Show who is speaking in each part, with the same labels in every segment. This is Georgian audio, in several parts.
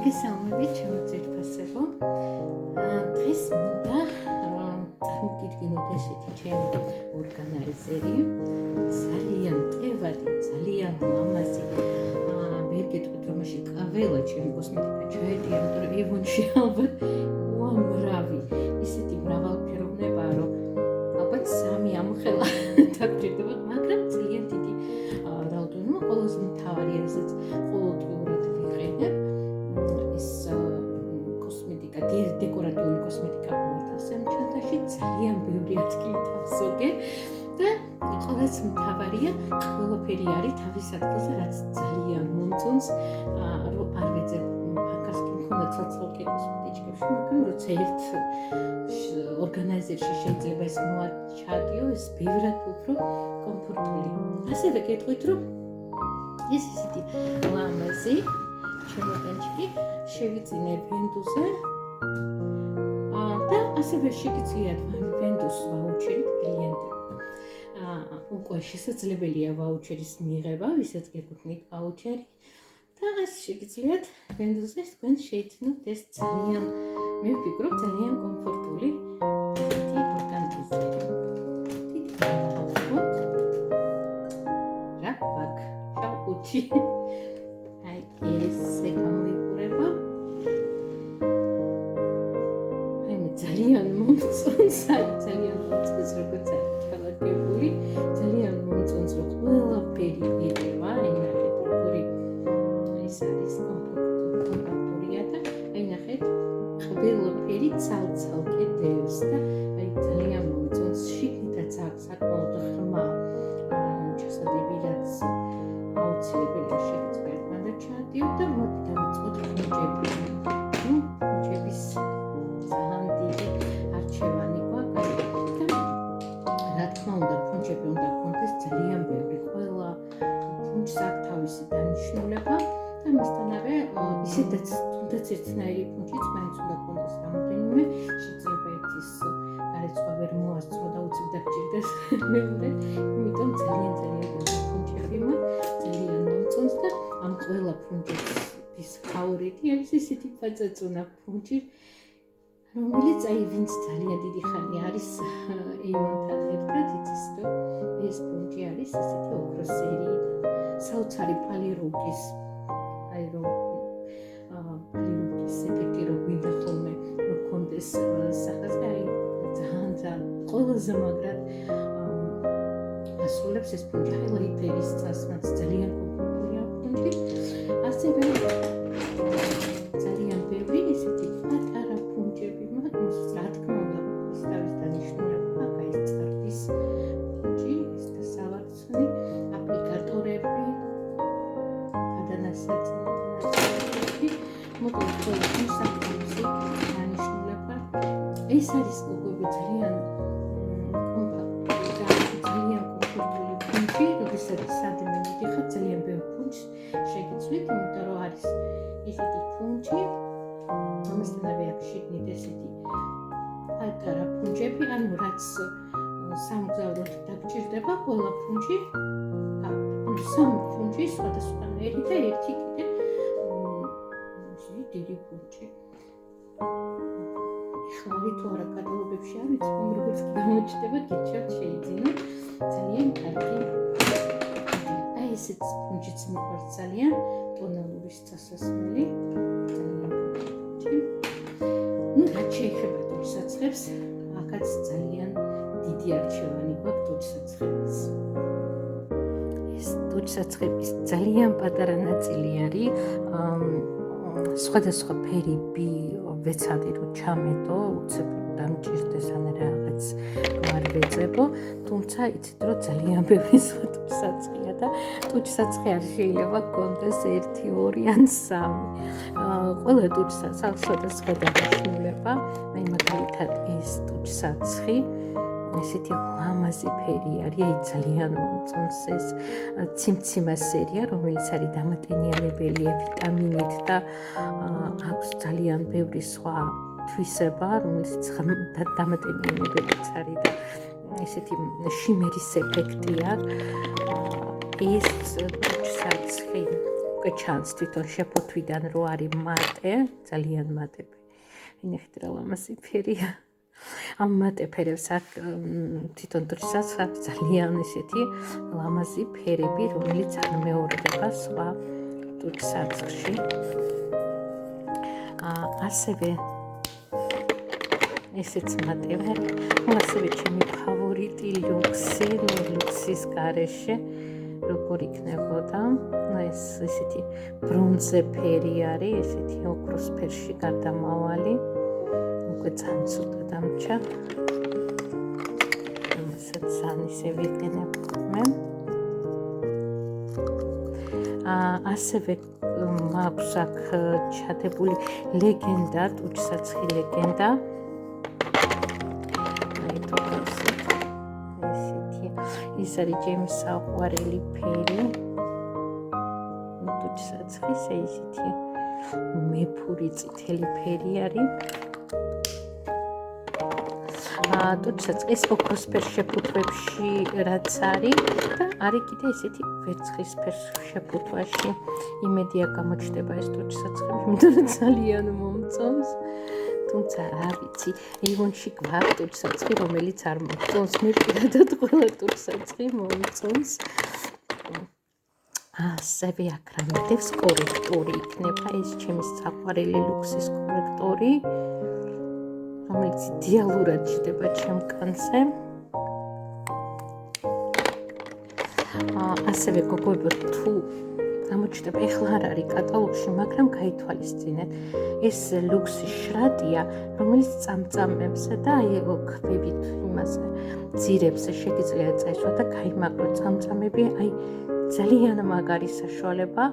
Speaker 1: მოგესალმებით, ჩემო ძირფასებო. დღეს მინდა წარმოგიდგინოთ ესეთი ჩემი ორგანიზერი, ძალიან ტევადი, ძალიან ლამაზი. ვერ გეტყვით, რომ მაშინ ყველა ჩემი კოსმეტიკა ჩაეტია, იმიტომ რომ ევონში ალბათ უამრავი ისეთი მრავალფეროვნებაა, რომ ალბათ 3 ამხელა დაგჭირდება, მაგრამ ძალიან დიდი რაოდენობა ყველაზე მთავარი, რასაც ყოველდღიურად ვიყენებ, ის კოსმეტიკა, დეკორატიული კოსმეტიკა მოაწყოს ამ ჩანთაში, ძალიან ბევრი ადგილი თავსოგე და ყველაზე მთავარია, ყველაფერი არის თავის ადგილზე, რაც ძალიან მომწონს, რომ არ ვეძებ ფაქარს კი მქონდა ცალ-ცალკე კოსმეტიკებში, მაგრამ როცა ერთ ორგანიზერში შეიძლება ეს მოაჩადიო, ეს ბევრად უფრო კომფორტული. ასევე გეტყვით, რომ ეს ისეთი ლამაზი შემოდგენჩიკი შევიწინე ვენდუზე და ასევე შეგიძლიათ ვენდუს ვაუჩერით კლიენტები. უკვე შესაძლებელია ვაუჩერის მიღება, ვისაც გეკუთვნით ვაუჩერი და ასე შეგიძლიათ ვენდუზე თქვენ შეიცნოთ ეს ძალიან, მე ვფიქრობ, ძალიან კომფორტული ესეთი ორგანიზერი. აი ესე გამიყურება. აი მე ძალიან მომწონს, როგორც ჩალაგებული, ძალიან მომწონს, რომ ყველაფერი ეტევა, აი ნახეთ, როგორი ეს არის კომპაქტურია და აი ნახეთ, ყველაფერი ცალ-ცალკე დევს და აი ძალიან მომწონს, შიგნითაც აქვს საკმაოდ ღრმა ჩასადები, რაც აუცილებელია შეგიძლიათ მანდ ჩაადიოთ და მოდი დავიწყოთ ფუნჯების ძალიან დიდი არჩევანი გვაქვს და რა თქმა უნდა ფუნჯები უნდა გქონდეს ძალიან ბევრი, ყველა ფუნჯს აქვს თავისი დანიშნულება და მასთანავე ისედაც თუნდაც ერთნაირი ფუნჯიც მაინც უნდა გქონდეს რამოდენიმე, შეიძლება ერთის გარეცხვა ვერ მოასწრო და უცებ დაგჭირდეს მეორე, იმიტომ ძალიან ბევრი ფუნჯები მაქვს, ძალიან მომწონს და ამ ყველა ფუნჯის ფავორიტი არის ისეთი პაწაწუნა ფუნჯი, რომელიც აი ვინც ძალიან დიდი ხანი არის ეივონთან ერთად, იცის რომ ეს ფუნჯი არის ესეთი ოქროსერი, საოცარი პალირუკის, აი რომ პალირუკის ეფექტი რო გვინდა ხოლმე რომ გქონდეს სახაზე, აი ძალიან ყველაზე მაგრად ასრულებს ეს ფუნჯი, ჰაილაიტერის წასმაც ძალიან კომფორტულია ფუნჯი, ასევე ძალიან ბევრი ესეთი პატარა ფუნჯები მაქვს, რა თქმა უნდა, ის თავის დანიშნულება აქვს, აი ეს წარდის ფუნჯი, ეს დასავარცხნი, აპლიკატორები, გადანასაწინებელი, მოკლედ ყველაფერი საკმაოდ დანიშნულება. ეს არის გოგოები ძალიან სადმე მიდიხარ, ძალიან ბევრ ფუნჯს შეგიძლიათ, იმიტომ რომ არის ისეთი ფუნჯი, ამასთანავე აქვს შიგნით ესეთი პატარა ფუნჯები, ანუ რაც სამგზავროდ დაგჭირდება, ყველა ფუნჯი გაქვთ. 3 ფუნჯი სხვადასხვანაირი და ერთი კიდე დიდი ფუნჯი. ეხლა თუ არა კატალოგებში არ ვიცი, როგორც გამოჩნდება, გიჩვენებთ შეიძინოთ, ძალიან კარგი. ესეც ფუნჯიც მიყვარს ძალიან, ტონალური სასასმელი, ძალიან კარგი. ნუ რაც შეეხება ტუჩსაცხებს, აქაც ძალიან დიდი არჩევანი გვაქვს ტუჩსაცხებს. ეს ტუჩსაცხების ძალიან პატარა ნაწილი არის სხვადასხვა ფერები, ვეცადი რომ ჩამეტო, უცებ დამჭირდეს ან რაღაც არ ვეძებო, თუმცა იცით რომ ძალიან ბევრი სხვა ტუჩსაცხია და ტუჩსაცხი არ შეიძლება გქონდეს 1, 2 ან 3. ყველა ტუჩსაცხს აქვს სხვადასხვა დანიშნულება, აი მაგალითად ეს ტუჩსაცხი ესეთი ლამაზი ფერი არის, აი ძალიან მომწონს ეს ციმციმა სერია, რომელიც არის დამატენიანებელია ვიტამინით და აქვს ძალიან ბევრი სხვა თვისება, რომელიც დამატენიანებელიც არის და ესეთი შიმერის ეფექტი აქვს. ეს ტუჩსაცხი უკვე ჩანს თვითონ შეფუთვიდან რო არის მატე, ძალიან მატე. ნახეთ რა ლამაზი ფერია. ამ მატე ფერებს აქ თვითონ დროსაც აქვს ძალიან ესეთი ლამაზი ფერები, რომელიც არ მეორდება სხვა ტურქ-საცხში. ასევე ესეც მატევე, ასევე ჩემი ფავორიტი ლუქსის გარეშე როგორ იქნებოდა. ეს ესეთი ბრონზე ფერი არის, ესეთი ოქროს ფერში გარდამავალი. უკვე ძალიან ცუდა დამჭა. ამასაც ისე ვიყენებ მე. ასევე მაქვს აქ ჩადებული ლეგენდა, ტურქ-საცხი ლეგენდა. ეს არის ჩემი საყვარელი ფერი. ტურქ-საცხის ესეთი მეფური წითელი ფერი არის. ტურქ-საცხის ოქროს ფერ შეფუთვებში რაც არის და არის კიდე ესეთი ვერცხლისფერ შეფუთვაში. იმედია გამოჩნდება ეს ტურქ-საცხი, იმიტომ რომ ძალიან მომწონს. თუმცა რა ვიცი, ევონში გვაქვს ტურქ-საცხი, რომელიც არ მომწონს. მე პირადად ყველა ტურქ-საცხი მომწონს. ასევე აქ რა მიდევს კორექტორი იქნება, ეს ჩემი საყვარელი ლუქსის კორექტორი, რომელიც იდეალურად ჯდება ჩემ კანზე. ასევე გოგოებო, თუ გამოჩნდება, ეხლა არ არის კატალოგში, მაგრამ გაითვალისწინეთ. ეს ლუქსის შრატია, რომელიც წამწამებზე და აი ქვევით იმაზე ძირებზე შეგიძლიათ წაისვა და გაიმაგროთ წამწამები, აი ძალიან მაგარი საშუალება,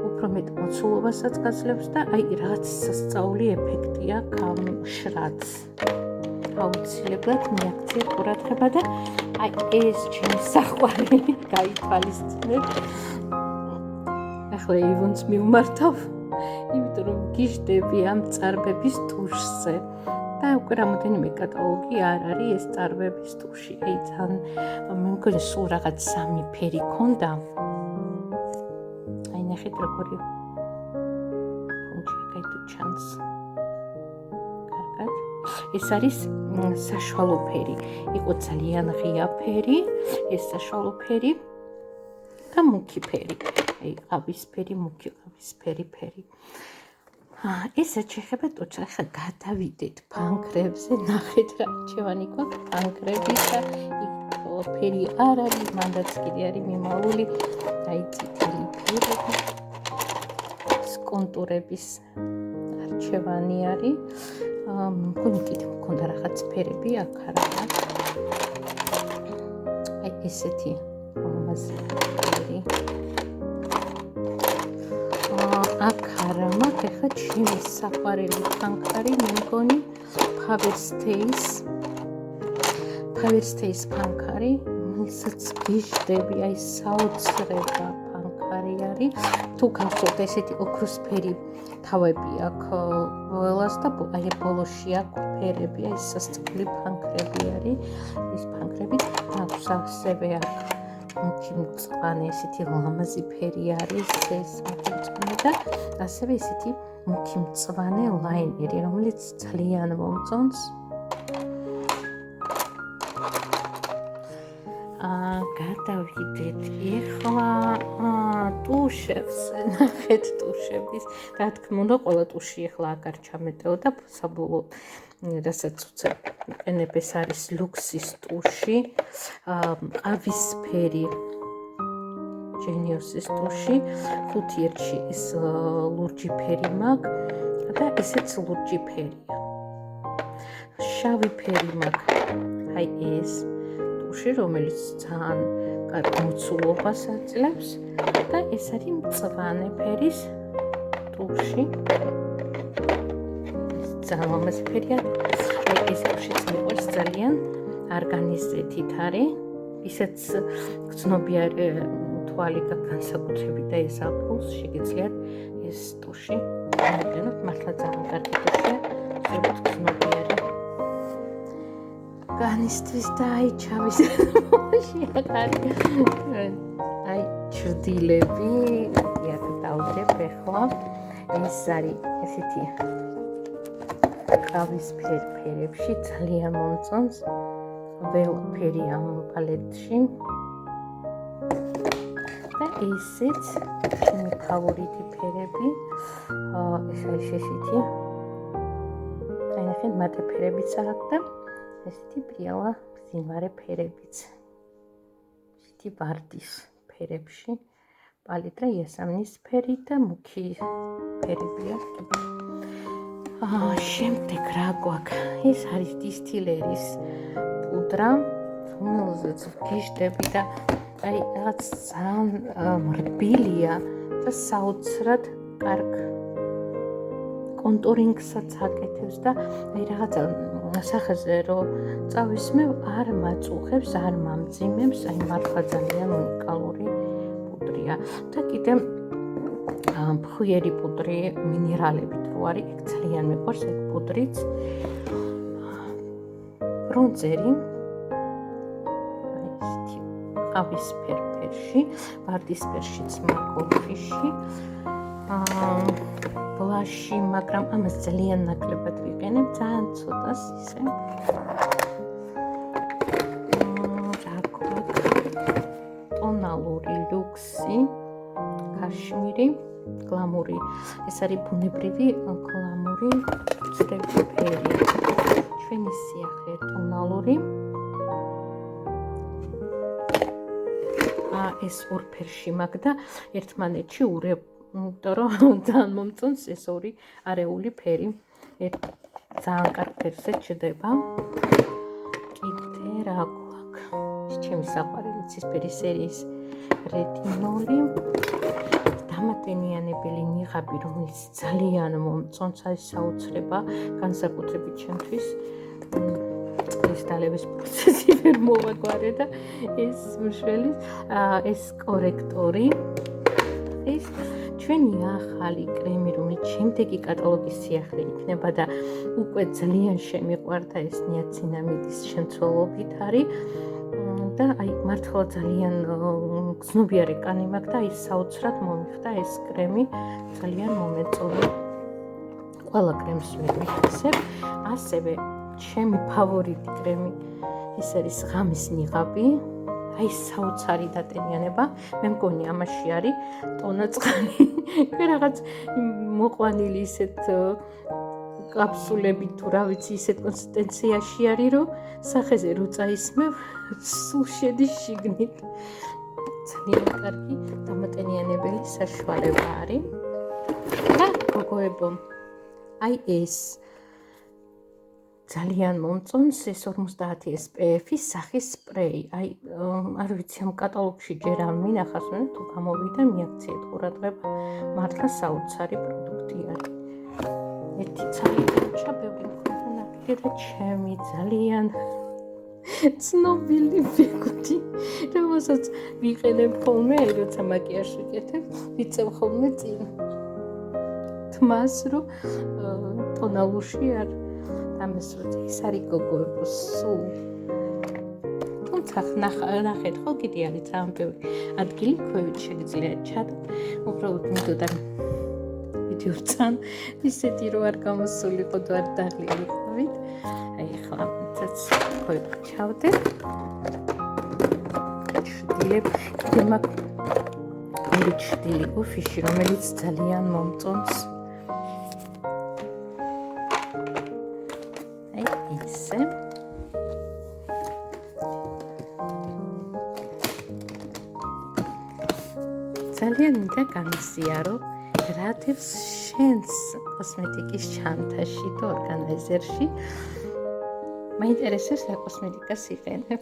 Speaker 1: უფრო მეტ მოცულობასაც გაძლევს და აი რაღაც სასწაული ეფექტი აქვს ამ შრატს. აუცილებლად მიაქციეთ ყურადღება და აი ეს ჩემი საყვარელი გაითვალისწინეთ. ახლა ევონს მივმართავ, იმიტომ რომ გიждები ამ წარბების ტუშზე და უკვე რამოდენიმე კატალოგი არ არის ეს წარბების ტუში. აი ძალიან მე მგონი სულ რაღაც 3 ფერი ქონდა. აი ნახეთ როგორი ფუნქცია თუ ჩანს. კარგად. ეს არის საშუალო ფერი. იყო ძალიან ღია ფერი, ეს საშუალო ფერი და მუქი ფერი. აი ყავისფერი, მუქი ყავისფერი ფერი. ესეც შეხება ტურქს. ახლა გადავიდეთ ფანქრებზე, ნახეთ რა არჩევანი გვაქვს ფანქრების და ფერი არ არის, მანდაც კიდე არის მიმავალი, აი წითელი ფერები, კონტურების არჩევანი არის. მგონი კიდე მქონდა რაღაც ფერები, აქ არა. აი ესეთი ლამაზი ფერი. აქ არა მაქვს, ახლა ჩემი საყვარელი ფანქარი, მე მგონი Powerstays ფანქარი, რომელსაც გიждები, აი საოცრება ფანქარი არის. თუ გახსოვთ ესეთი ოქროსფერი თავები აქვს ყველას და აი ბოლოში აქვს ფერები, აი სასწაული ფანქრები არის. ეს ფანქრები აქვს ასევე აქ მუქი მწვანე ესეთი ლამაზი ფერი არის, ეს მუქი მწვანე და ასევე ესეთი მუქი მწვანე ლაინერი, რომელიც ძალიან მომწონს. გადავიდეთ ეხლა ტუშებს, ნახეთ ტუშების. რა თქმა უნდა, ყველა ტუში ეხლა აღარ ჩამეტეოდა, საბოლოოდ რასაც უცებ ვიყენებ, ეს არის ლუქსის ტუში, ყავისფერი Genius-ის ტუში, 5 ერთში ეს ლურჯი ფერი მაქვს და ესეც ლურჯი ფერია. შავი ფერი მაქვს, აი ეს ტუში, რომელიც ძალიან კარგ მოცულობას აძლევს და ეს არის მწვანე ფერის ტუში. ძალიან ლამაზი ფერია. აი ეს ტუშიც მიყვარს ძალიან, არგანიზებით არის. ისეც გრძნობიარე თვალი გაქვს განსაკუთრებით და ეს აპულს შეგიძლიათ ეს ტუში მოიგონოთ, მართლა ძალიან კარგი ტუშია, ზოგადად გრძნობიარე. განისთვის და აი ჩავის მოშიაყარი. აი ჩრდილები, იაკ დავდებ ახლა. ეს არის ესეთი ყავისფერ ფერებში ძალიან მომწონს. ველფერი ამ პალეტში. და ესეც ჩემი ფავორიტი ფერები. ეს არის ესეთი. აი ნახეთ, მატე ფერებიც აქვს და ესეთი პრიალა მძიმარე ფერებიც. ესეთი ვარდის ფერებში. პალიტრა იასამნის ფერი და მუქი ფერებია. შემდეგ რა გვაქვს? ეს არის დისტილერის პუდრა, რომელზეც ვგიჟდები და აი რაღაც ძალიან რბილია და საოცრად კარგ კონტურინგსაც აკეთებს და აი რაღაცა სახეზე რო წავისმევ არ მაწუხებს, არ მამძიმებს, აი მართლა ძალიან უნიკალური პუდრია და კიდე ფხვიერი პუდრი მინერალებით რო არის, ეგ ძალიან მიყვარს ეგ პუდრიც. ბრონზერი აი ესეთი ყავისფერ ფერში, ვარდისფერშიც მაგოლფიში. ბლაში, მაგრამ ამას ძალიან ნაკლებად ვიყენებ, ძალიან ცოტას ისე. რა გვაქვს? ტონალური ლუქსი, კაშმირი, გლამური. ეს არის ბუნებრივი გლამური ცდები ფერი. ჩვენი სიახლე ტონალური. ეს ორ ფერში მაქვს და ერთმანეთში ურევ. იმიტომ რომ ძალიან მომწონს ეს ორი არეული ფერი. ძალიან კარგ ფერზე ჩდება. კიდე რა გვაქვს? ჩემი საყვარელი ცისფერი სერიის რეტინოლი. დამატენიანებელი ნიღაბი, რომელიც ძალიან მომწონს, არის საოცრება, განსაკუთრებით ჩემთვის. წყლის დალევის პროცესი ვერ მოვაგვარე და ეს მშველი, ეს კორექტორი. ეს ჩვენი ახალი კრემი, რომელიც შემდეგი კატალოგის სიახლე იქნება და უკვე ძალიან შემიყვარდა ეს ნიაცინამიდის შემცველობით არის და აი მართლა ძალიან გზნობიარე კანი მაქვს და აი საოცრად მომიხდა ეს კრემი, ძალიან მომეწონა. ყველა კრემს ვერ მიხსებ. ასევე ჩემი ფავორიტი კრემი ეს არის ღამის ნიღაბი. აი საოცარი დატენიანება. მე მგონი ამაში არის ტონაწყალი. რაღაც მოყვანილი ისეთ კაფსულები თუ რა ვიცი ისეთ კონსისტენციაში არის, რომ სახეზე რო წაისმევ, სულ შედის შიგნით. ძალიან კარგი დამატენიანებელი საშუალება არის. და გოგოებო, აი ეს ძალიან მომწონს ეს 50 SPF-ის სახის სპრეი. აი არ ვიცი ამ კატალოგში ჯერ არ მინახავს, თუ გამოვიდა მიაქციეთ ყურადღება. მართლა საოცარი პროდუქტი არის. ერთი ძალიან ბევრი მქონდა ნაკიდე და ჩემი ძალიან ცნობილი ბეგუდი, რომელსაც ვიყენებ ხოლმე, როცა მაკიაჟს ვიკეთებ, ვიწევ ხოლმე წინ. თმას რომ ტონალურში არ ამას ეს არის გოგოებო სულ. თუმცა ნახეთ ხო კიდე არის ძალიან ბევრი ადგილი ქვევით შეგიძლიათ ჩადოთ. უბრალოდ მინდოდა ვიდეო წან ისეთი რომ არ გამოსულიყო და არ დაღლილიყავით. აი ახლა ცაც ქვევით ჩავდე. ჩდილებ კიდე მაქვს ორი ჩდილი ოფიში, რომელიც ძალიან მომწონს. ისე ძალიან მინდა გამიზიარო რა დევს შენს კოსმეტიკის ჩანთაში და ორგანიზერში. მაინტერესებს რა კოსმეტიკას იყენებ.